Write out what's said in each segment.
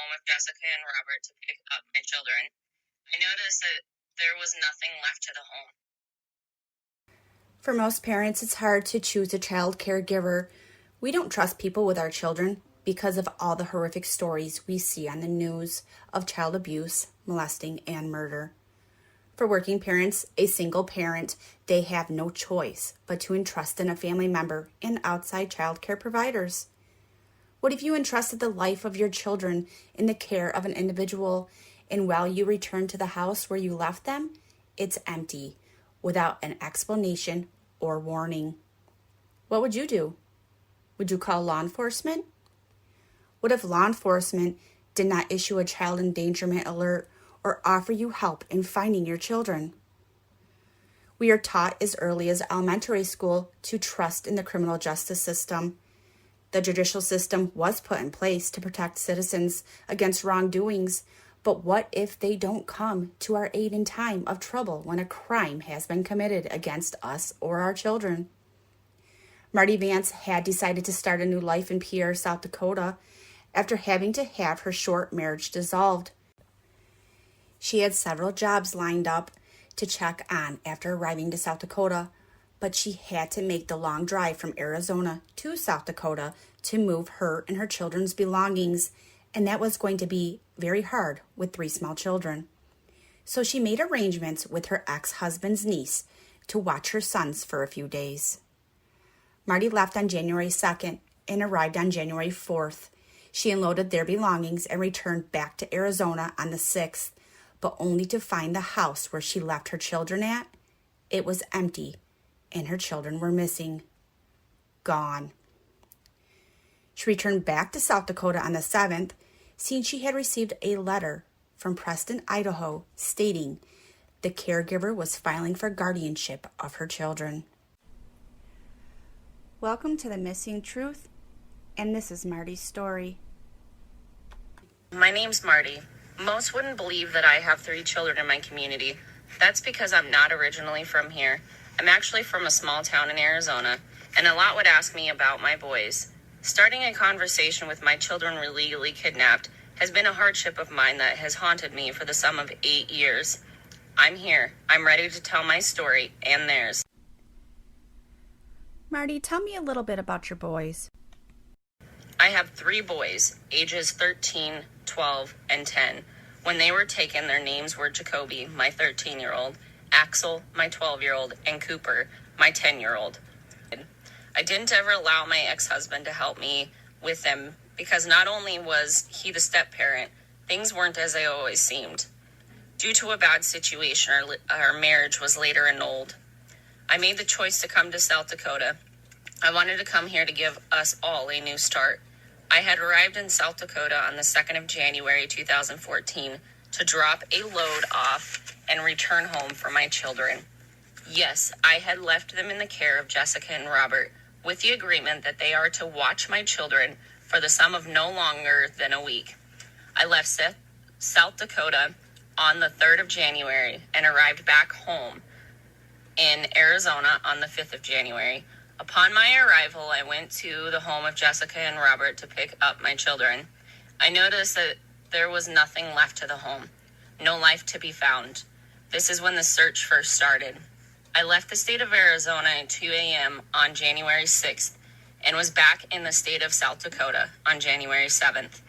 home of Jessica and Robert to pick up my children. I noticed that there was nothing left to the home. For most parents, it's hard to choose a child caregiver. We don't trust people with our children because of all the horrific stories we see on the news of child abuse, molesting, and murder. For working parents, a single parent, they have no choice but to entrust in a family member and outside child care providers. What if you entrusted the life of your children in the care of an individual, and while you return to the house where you left them, it's empty, without an explanation or warning? What would you do? Would you call law enforcement? What if law enforcement did not issue a child endangerment alert or offer you help in finding your children? We are taught as early as elementary school to trust in the criminal justice system. The judicial system was put in place to protect citizens against wrongdoings, but what if they don't come to our aid in time of trouble when a crime has been committed against us or our children? Marty Vance had decided to start a new life in Pierre, South Dakota, after having to have her short marriage dissolved. She had several jobs lined up to check on after arriving to South Dakota, but she had to make the long drive from Arizona to South Dakota to move her and her children's belongings, and that was going to be very hard with 3 small children. So she made arrangements with her ex-husband's niece to watch her sons for a few days. Marty left on January 2nd and arrived on January 4th. She unloaded their belongings and returned back to Arizona on the 6th, but only to find the house where she left her children at. It was empty, and her children were missing. Gone. She returned back to South Dakota on the 7th, seeing she had received a letter from Preston, Idaho, stating the caregiver was filing for guardianship of her children. Welcome to The Missing Truth, and this is Marty's story. My name's Marty. Most wouldn't believe that I have 3 children in my community. That's because I'm not originally from here. I'm actually from a small town in Arizona, and a lot would ask me about my boys. Starting a conversation with my children illegally kidnapped has been a hardship of mine that has haunted me for the sum of 8 years. I'm here. I'm ready to tell my story and theirs. Marty, tell me a little bit about your boys. I have 3 boys, ages 13, 12, and 10. When they were taken, their names were Jacoby, my 13-year-old, Axel, my 12-year-old, and Cooper, my 10-year-old. I didn't ever allow my ex-husband to help me with them because not only was he the step-parent, things weren't as they always seemed. Due to a bad situation, our marriage was later annulled. I made the choice to come to South Dakota. I wanted to come here to give us all a new start. I had arrived in South Dakota on the 2nd of January 2014 to drop a load off and return home for my children. Yes, I had left them in the care of Jessica and Robert with the agreement that they are to watch my children for the sum of no longer than a week. I left South Dakota on the 3rd of January and arrived back home in Arizona on the 5th of January. Upon my arrival, I went to the home of Jessica and Robert to pick up my children. I noticed that there was nothing left to the home, no life to be found. This is when the search first started. I left the state of Arizona at 2 a.m. on January 6th and was back in the state of South Dakota on January 7th.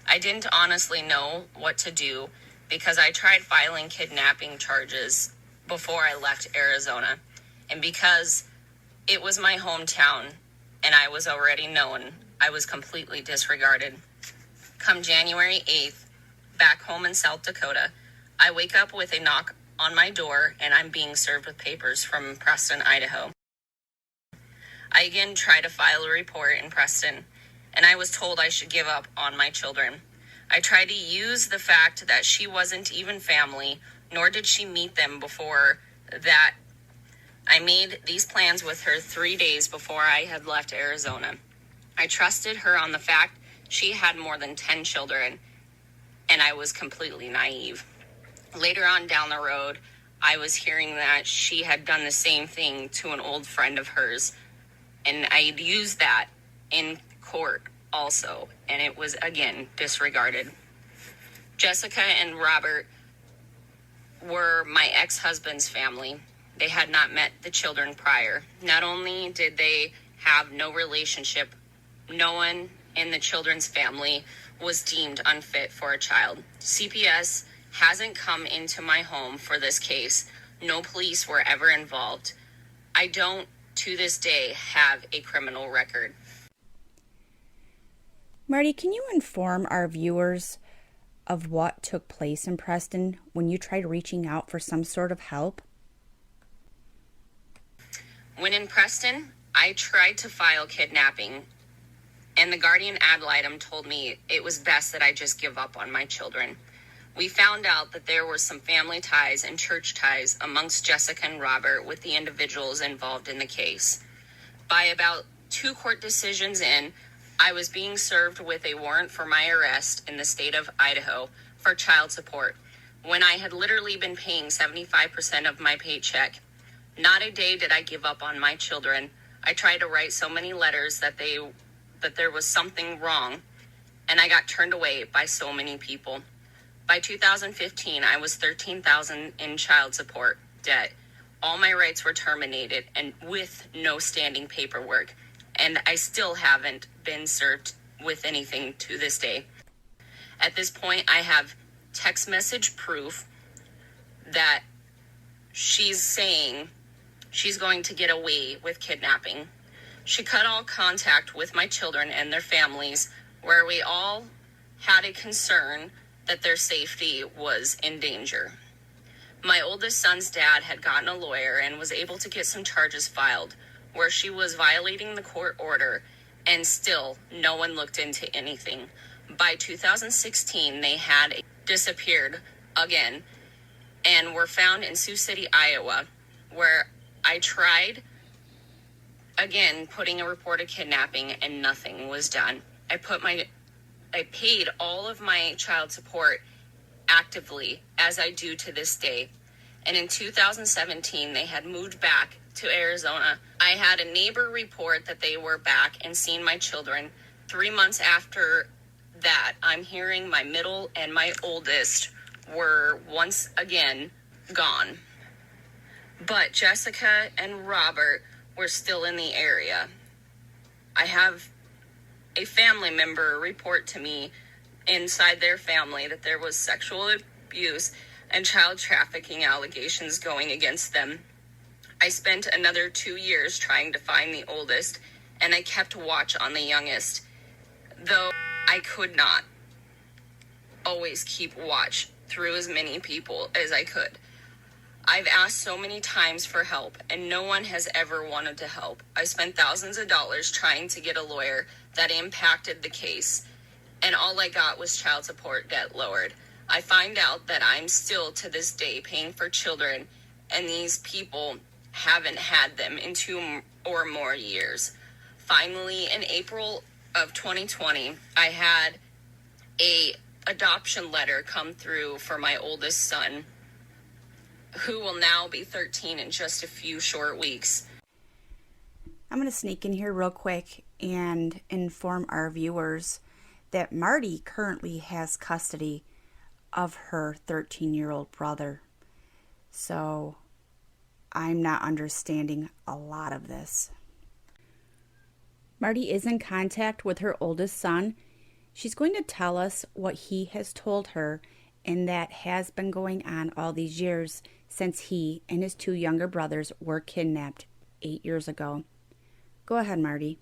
I didn't honestly know what to do because I tried filing kidnapping charges before I left Arizona, and because it was my hometown and I was already known, I was completely disregarded. Come January 8th, back home in South Dakota, I wake up with a knock on my door and I'm being served with papers from Preston, Idaho. I again try to file a report in Preston, and I was told I should give up on my children. I tried to use the fact that she wasn't even family, nor did she meet them before that. I made these plans with her 3 days before I had left Arizona. I trusted her on the fact she had more than 10 children, and I was completely naive. Later on down the road, I was hearing that she had done the same thing to an old friend of hers, and I'd used that in court also, and it was, again, disregarded. Jessica and Robert were my ex-husband's family. They had not met the children prior. Not only did they have no relationship, no one in the children's family was deemed unfit for a child. CPS hasn't come into my home for this case. No police were ever involved. I don't, to this day, have a criminal record. Marty, can you inform our viewers of what took place in Preston when you tried reaching out for some sort of help? When in Preston, I tried to file kidnapping, and the guardian ad litem told me it was best that I just give up on my children. We found out that there were some family ties and church ties amongst Jessica and Robert with the individuals involved in the case. By about 2 court decisions in, I was being served with a warrant for my arrest in the state of Idaho for child support, when I had literally been paying 75% of my paycheck. Not a day did I give up on my children. I tried to write so many letters that there was something wrong, and I got turned away by so many people. By 2015, I was $13,000 in child support debt. All my rights were terminated and with no standing paperwork, and I still haven't been served with anything to this day. At this point, I have text message proof that she's saying she's going to get away with kidnapping. She cut all contact with my children and their families, where we all had a concern that their safety was in danger. My oldest son's dad had gotten a lawyer and was able to get some charges filed, where she was violating the court order, and still no one looked into anything. By 2016, they had disappeared again and were found in Sioux City, Iowa, where I tried again putting a report of kidnapping and nothing was done. I paid all of my child support actively, as I do to this day. And in 2017, they had moved back to Arizona. I had a neighbor report that they were back and seen my children. 3 months after that, I'm hearing my middle and my oldest were once again gone. But Jessica and Robert were still in the area. I have a family member report to me inside their family that there was sexual abuse and child trafficking allegations going against them. I spent another 2 years trying to find the oldest, and I kept watch on the youngest, though I could not always keep watch through as many people as I could. I've asked so many times for help, and no one has ever wanted to help. I spent thousands of dollars trying to get a lawyer that impacted the case, and all I got was child support debt lowered. I find out that I'm still to this day paying for children, and these people haven't had them in 2 or more years. Finally, in April of 2020, I had a adoption letter come through for my oldest son, who will now be 13 in just a few short weeks. I'm going to sneak in here real quick and inform our viewers that Marty currently has custody of her 13-year-old brother. So I'm not understanding a lot of this. Marty is in contact with her oldest son. She's going to tell us what he has told her, and that has been going on all these years since he and his 2 younger brothers were kidnapped 8 years ago. Go ahead, Marty.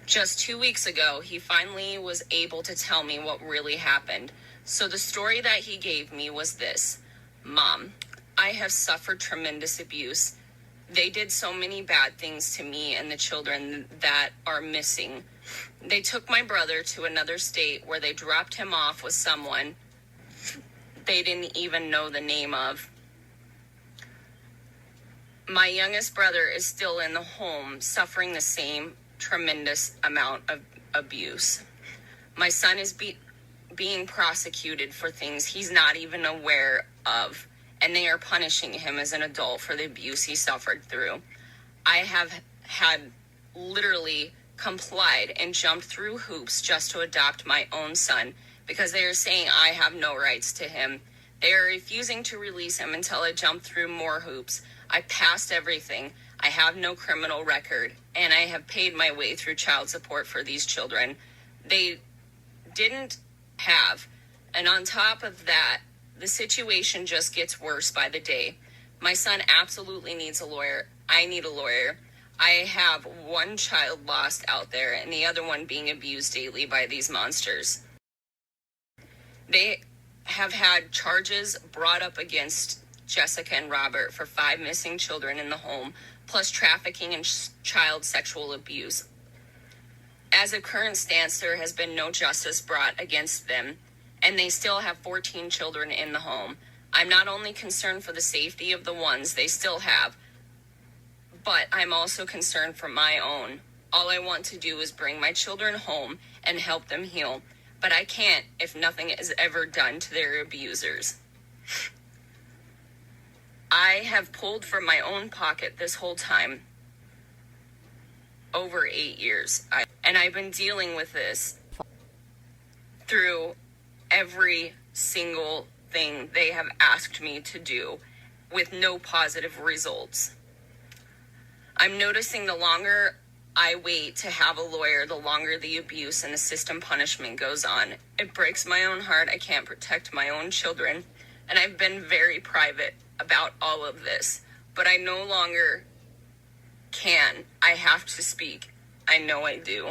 Just 2 weeks ago, he finally was able to tell me what really happened. So the story that he gave me was this: Mom, I have suffered tremendous abuse. They did so many bad things to me and the children that are missing. They took my brother to another state where they dropped him off with someone they didn't even know the name of. My youngest brother is still in the home, suffering the same tremendous amount of abuse. My son is being prosecuted for things he's not even aware of, and they are punishing him as an adult for the abuse he suffered through. I have had literally complied and jumped through hoops just to adopt my own son, because they are saying I have no rights to him. They are refusing to release him until I jump through more hoops. I passed everything. I have no criminal record, and I have paid my way through child support for these children. They didn't have. And on top of that, the situation just gets worse by the day. My son absolutely needs a lawyer. I need a lawyer. I have one child lost out there and the other one being abused daily by these monsters. They have had charges brought up against Jessica and Robert for 5 missing children in the home, plus trafficking and child sexual abuse. As of current stance, there has been no justice brought against them, and they still have 14 children in the home. I'm not only concerned for the safety of the ones they still have, but I'm also concerned for my own. All I want to do is bring my children home and help them heal, but I can't if nothing is ever done to their abusers. I have pulled from my own pocket this whole time, over 8 years. And I've been dealing with this through every single thing they have asked me to do with no positive results. I'm noticing the longer I wait to have a lawyer, the longer the abuse and the system punishment goes on. It breaks my own heart. I can't protect my own children. And I've been very private about all of this, but I no longer can. I have to speak. I know I do.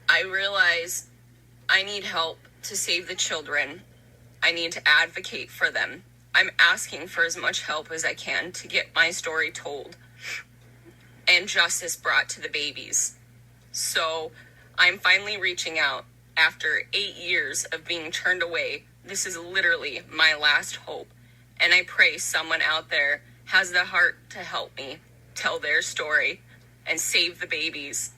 I realize I need help to save the children. I need to advocate for them. I'm asking for as much help as I can to get my story told and justice brought to the babies. So I'm finally reaching out after 8 years of being turned away. This is literally my last hope. And I pray someone out there has the heart to help me tell their story and save the babies,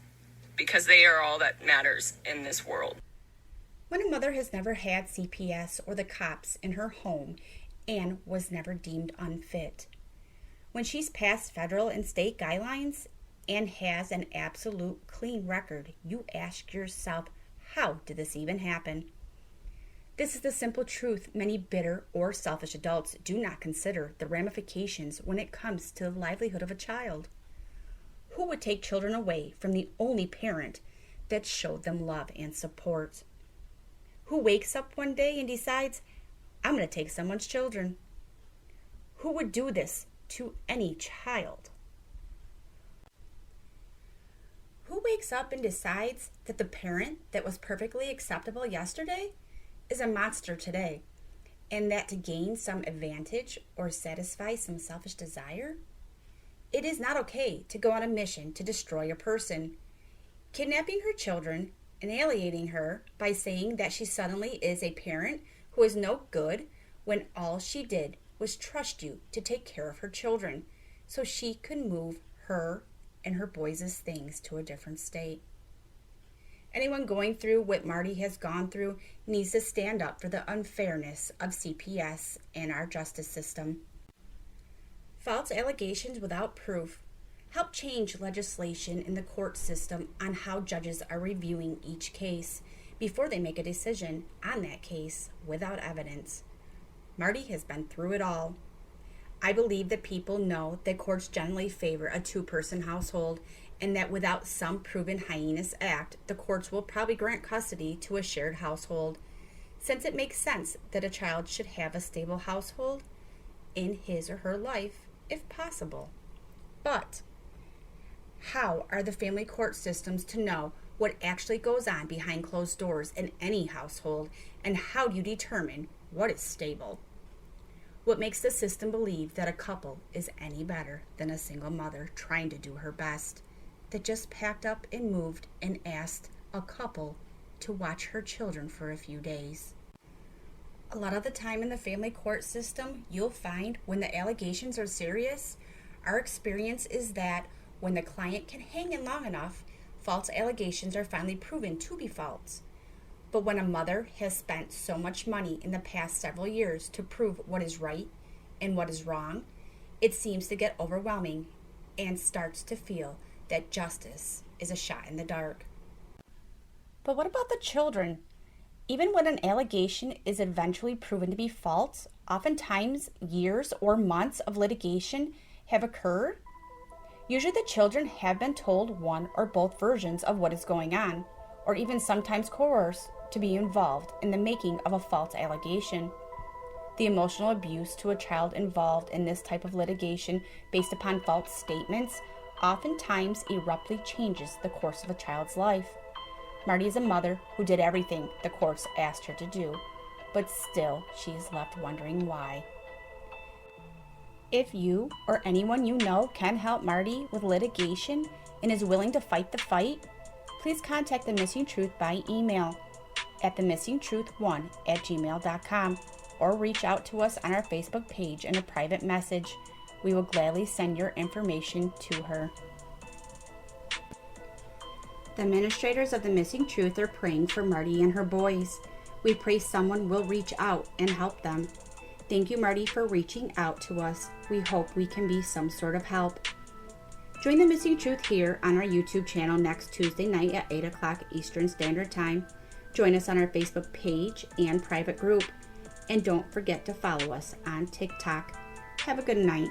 because they are all that matters in this world. When a mother has never had CPS or the cops in her home and was never deemed unfit, when she's passed federal and state guidelines and has an absolute clean record, you ask yourself, how did this even happen? This is the simple truth many bitter or selfish adults do not consider the ramifications when it comes to the livelihood of a child. Who would take children away from the only parent that showed them love and support? Who wakes up one day and decides, I'm going to take someone's children? Who would do this to any child? Who wakes up and decides that the parent that was perfectly acceptable yesterday is a monster today, and that to gain some advantage or satisfy some selfish desire? It is not okay to go on a mission to destroy a person. Kidnapping her children and alienating her by saying that she suddenly is a parent who is no good when all she did was trust you to take care of her children so she could move her and her boys' things to a different state. Anyone going through what Marty has gone through needs to stand up for the unfairness of CPS and our justice system. False allegations without proof help change legislation in the court system on how judges are reviewing each case before they make a decision on that case without evidence. Marty has been through it all. I believe that people know that courts generally favor a 2-person household, and that without some proven heinous act, the courts will probably grant custody to a shared household, since it makes sense that a child should have a stable household in his or her life, if possible. But how are the family court systems to know what actually goes on behind closed doors in any household, and how do you determine what is stable? What makes the system believe that a couple is any better than a single mother trying to do her best, that just packed up and moved and asked a couple to watch her children for a few days? A lot of the time in the family court system, you'll find when the allegations are serious, our experience is that when the client can hang in long enough, false allegations are finally proven to be false. But when a mother has spent so much money in the past several years to prove what is right and what is wrong, it seems to get overwhelming and starts to feel that justice is a shot in the dark. But what about the children? Even when an allegation is eventually proven to be false, oftentimes years or months of litigation have occurred. Usually the children have been told one or both versions of what is going on, or even sometimes coerced to be involved in the making of a false allegation. The emotional abuse to a child involved in this type of litigation based upon false statements oftentimes abruptly changes the course of a child's life. Marty is a mother who did everything the courts asked her to do, but still she is left wondering why. If you or anyone you know can help Marty with litigation and is willing to fight the fight, please contact The Missing Truth by email at themissingtruth1@gmail.com or reach out to us on our Facebook page in a private message. We will gladly send your information to her. The administrators of The Missing Truth are praying for Marty and her boys. We pray someone will reach out and help them. Thank you, Marty, for reaching out to us. We hope we can be some sort of help. Join The Missing Truth here on our YouTube channel next Tuesday night at 8 o'clock Eastern Standard Time. Join us on our Facebook page and private group. And don't forget to follow us on TikTok. Have a good night.